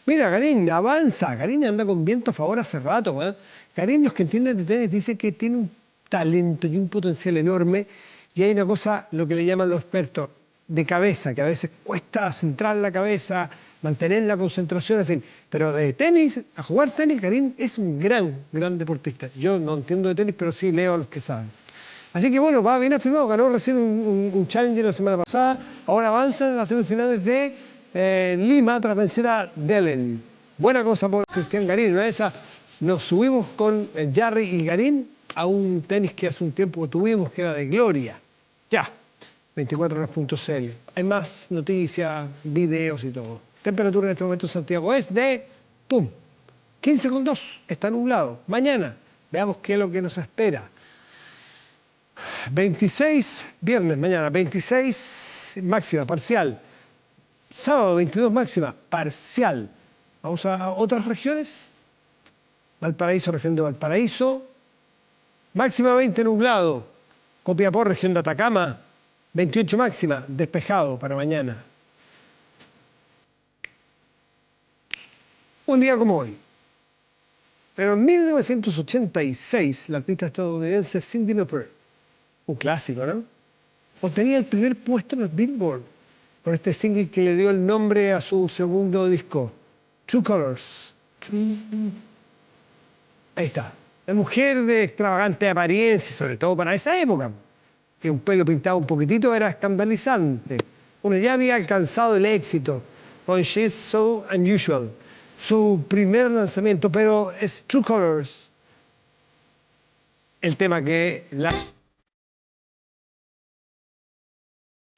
Mira, Garín, avanza. Garín anda con viento a favor hace rato. Garín, los que entienden de tenis, dice que tiene un talento y un potencial enorme. Y hay una cosa, lo que le llaman los expertos, de cabeza, que a veces cuesta centrar la cabeza, mantener la concentración, en fin. Pero de tenis, a jugar tenis, Garín es un gran deportista. Yo no entiendo de tenis, pero sí leo a los que saben. Así que bueno, va bien afirmado, ganó recién un Challenger la semana pasada, ahora avanza en las semifinales de Lima tras vencer a Dellen. Buena cosa por Cristian Garín, una de esas nos subimos con Jarry y Garín a un tenis que hace un tiempo tuvimos, que era de gloria. Ya, 24horas.cl. Hay más noticias, videos y todo. Temperatura en este momento en Santiago es de, ¡pum!, 15,2, está nublado. Mañana, veamos qué es lo que nos espera. 26, viernes, mañana, 26 máxima, parcial. Sábado, 22 máxima, parcial. Vamos a otras regiones. Valparaíso, región de Valparaíso. Máxima 20, nublado. Copiapó, región de Atacama. 28 máxima, despejado para mañana. Un día como hoy. Pero en 1986, la artista estadounidense Cyndi Lauper, un clásico, ¿no?, obtenía el primer puesto en el Billboard por este single que le dio el nombre a su segundo disco, True Colors. Ahí está. La mujer de extravagante apariencia, sobre todo para esa época, que un pelo pintado un poquitito era escandalizante. Bueno, ya había alcanzado el éxito con She's So Unusual, su primer lanzamiento, pero es True Colors el tema que la